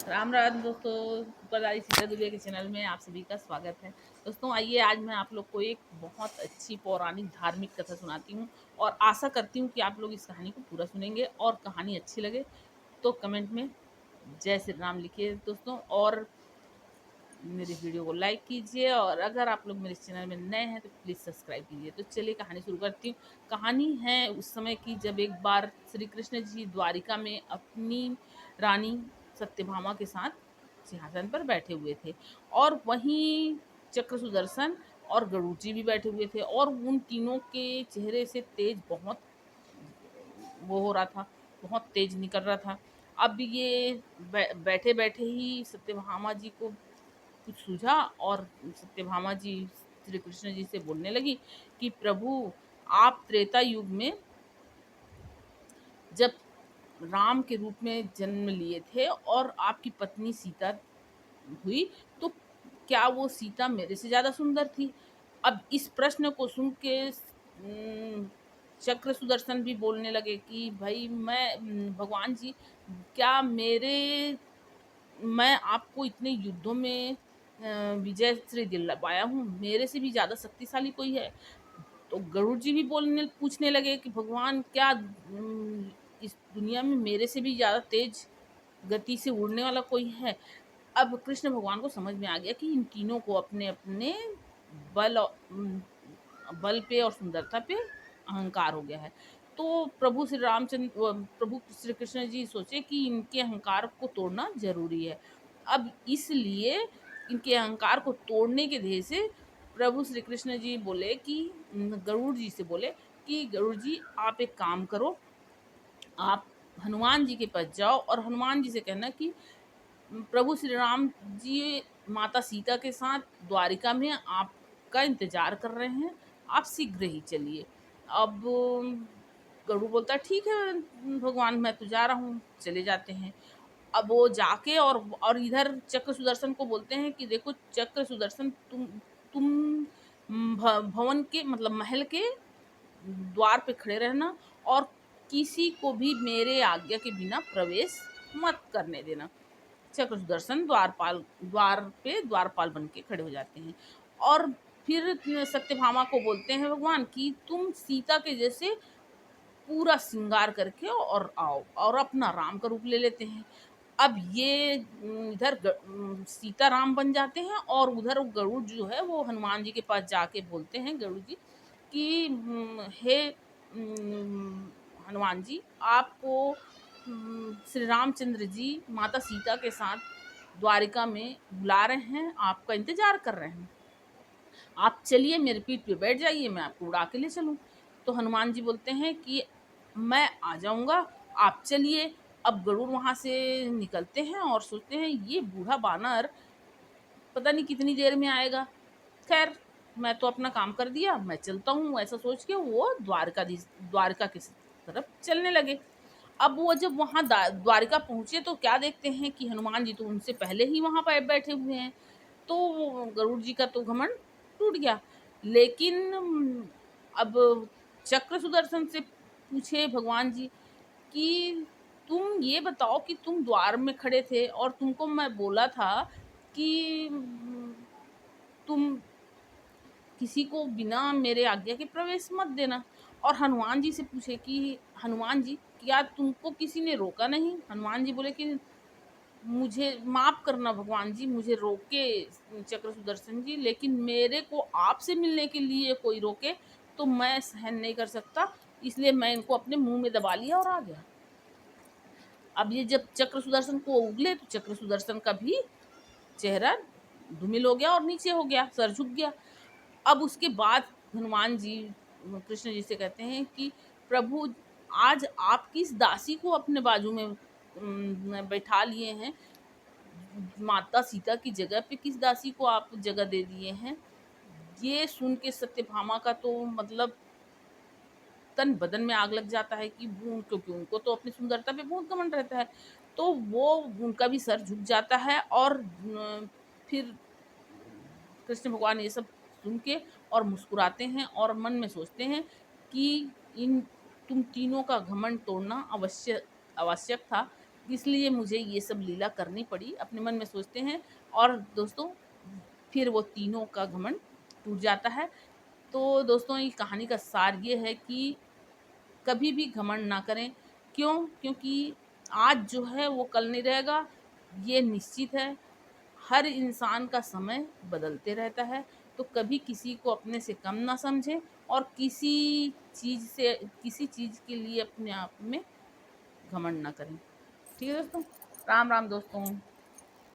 राम राम दोस्तों, सुपरदारी सीता दुबे के चैनल में आप सभी का स्वागत है। दोस्तों आइए आज मैं आप लोग को एक बहुत अच्छी पौराणिक धार्मिक कथा सुनाती हूँ और आशा करती हूँ कि आप लोग इस कहानी को पूरा सुनेंगे और कहानी अच्छी लगे तो कमेंट में जय श्री राम लिखिए दोस्तों। और मेरे वीडियो को लाइक कीजिए और अगर आप लोग मेरे चैनल में नए हैं तो प्लीज़ सब्सक्राइब कीजिए। तो चलिए कहानी शुरू करती हूँ। कहानी है उस समय की जब एक बार श्री कृष्ण जी द्वारिका में अपनी रानी सत्यभामा के साथ सिंहासन पर बैठे हुए थे और वहीं चक्र सुदर्शन और गरुड़ जी भी बैठे हुए थे और उन तीनों के चेहरे से तेज बहुत वो हो रहा था, बहुत तेज निकल रहा था। अब ये बैठे बैठे ही सत्यभामा जी को कुछ सूझा और सत्यभामा जी श्री कृष्ण जी से बोलने लगी कि प्रभु, आप त्रेता युग में जब राम के रूप में जन्म लिए थे और आपकी पत्नी सीता हुई, तो क्या वो सीता मेरे से ज्यादा सुंदर थी? अब इस प्रश्न को सुन के चक्र सुदर्शन भी बोलने लगे कि भाई मैं भगवान जी, क्या मैं आपको इतने युद्धों में विजय श्री दिलवाया हूँ, मेरे से भी ज्यादा शक्तिशाली कोई है? तो गरुड़ जी भी बोलने पूछने लगे कि भगवान, क्या इस दुनिया में मेरे से भी ज्यादा तेज गति से उड़ने वाला कोई है? अब कृष्ण भगवान को समझ में आ गया कि इन तीनों को अपने अपने बल पे और सुंदरता पे अहंकार हो गया है। तो प्रभु श्री कृष्ण जी सोचे कि इनके अहंकार को तोड़ना जरूरी है। अब इसलिए इनके अहंकार को तोड़ने के ध्येय से प्रभु श्री कृष्ण जी बोले कि गरुड़ जी से बोले कि गरुड़ जी, आप एक काम करो, आप हनुमान जी के पास जाओ और हनुमान जी से कहना कि प्रभु श्री राम जी माता सीता के साथ द्वारिका में आपका इंतजार कर रहे हैं, आप शीघ्र ही चलिए। अब गरुड़ बोलता है ठीक है भगवान, मैं तो जा रहा हूँ, चले जाते हैं। अब वो जाके और इधर चक्र सुदर्शन को बोलते हैं कि देखो चक्र सुदर्शन, तुम भवन के मतलब महल के द्वार पे खड़े रहना और किसी को भी मेरे आज्ञा के बिना प्रवेश मत करने देना। चक्र सुदर्शन द्वारपाल बन के खड़े हो जाते हैं और फिर सत्यभामा को बोलते हैं भगवान कि तुम सीता के जैसे पूरा श्रृंगार करके और आओ, और अपना राम का रूप ले लेते हैं। अब ये इधर सीता राम बन जाते हैं और उधर गरुड़ जो है वो हनुमान जी के पास जाके बोलते हैं गरुड़ जी कि हे हनुमान जी, आपको श्री रामचंद्र जी माता सीता के साथ द्वारिका में बुला रहे हैं, आपका इंतजार कर रहे हैं, आप चलिए मेरे पीठ पे बैठ जाइए, मैं आपको उड़ा के ले चलूं। तो हनुमान जी बोलते हैं कि मैं आ जाऊंगा, आप चलिए। अब गरुड़ वहां से निकलते हैं और सोचते हैं ये बूढ़ा बानर पता नहीं कितनी देर में आएगा। खैर, मैं तो अपना काम कर दिया, मैं चलता हूँ, ऐसा सोच के वो द्वारका की तरफ चलने लगे। अब वो जब वहां द्वारिका पहुंचे तो क्या देखते हैं कि हनुमान जी तो उनसे पहले ही वहां पर बैठे हुए हैं। तो गरुड़ जी का तो घमंड टूट गया। लेकिन अब चक्र सुदर्शन से पूछे भगवान जी कि तुम ये बताओ कि तुम द्वार में खड़े थे और तुमको मैं बोला था कि तुम किसी को बिना मेरे आज्ञा के प्रवेश मत देना। और हनुमान जी से पूछे कि हनुमान जी, क्या तुमको किसी ने रोका नहीं? हनुमान जी बोले कि मुझे माफ करना भगवान जी, मुझे रोके चक्र सुदर्शन जी, लेकिन मेरे को आपसे मिलने के लिए कोई रोके तो मैं सहन नहीं कर सकता, इसलिए मैं इनको अपने मुंह में दबा लिया और आ गया। अब ये जब चक्र सुदर्शन को उगले तो चक्र सुदर्शन का भी चेहरा धूमिल हो गया और नीचे हो गया, सर झुक गया। अब उसके बाद हनुमान जी कृष्ण जी से कहते हैं कि प्रभु, आज आप किस दासी को अपने बाजू में बैठा लिए हैं? माता सीता की जगह पे किस दासी को आप जगह दे दिए हैं? ये सुन के सत्यभामा का तो मतलब तन बदन में आग लग जाता है कि क्योंकि उनको तो अपनी सुंदरता पे बहुत घमंड रहता है। तो वो उनका भी सर झुक जाता है और फिर कृष्ण भगवान ये सब सुन के और मुस्कुराते हैं और मन में सोचते हैं कि इन तुम तीनों का घमंड तोड़ना आवश्यक था। इसलिए मुझे ये सब लीला करनी पड़ी, अपने मन में सोचते हैं। और दोस्तों फिर वो तीनों का घमंड टूट जाता है। तो दोस्तों ये कहानी का सार ये है कि कभी भी घमंड ना करें। क्यों? क्योंकि आज जो है वो कल नहीं रहेगा, ये निश्चित है। हर इंसान का समय बदलते रहता है, तो कभी किसी को अपने से कम ना समझें और किसी चीज़ के लिए अपने आप में घमंड ना करें। ठीक है दोस्तों? राम राम दोस्तों।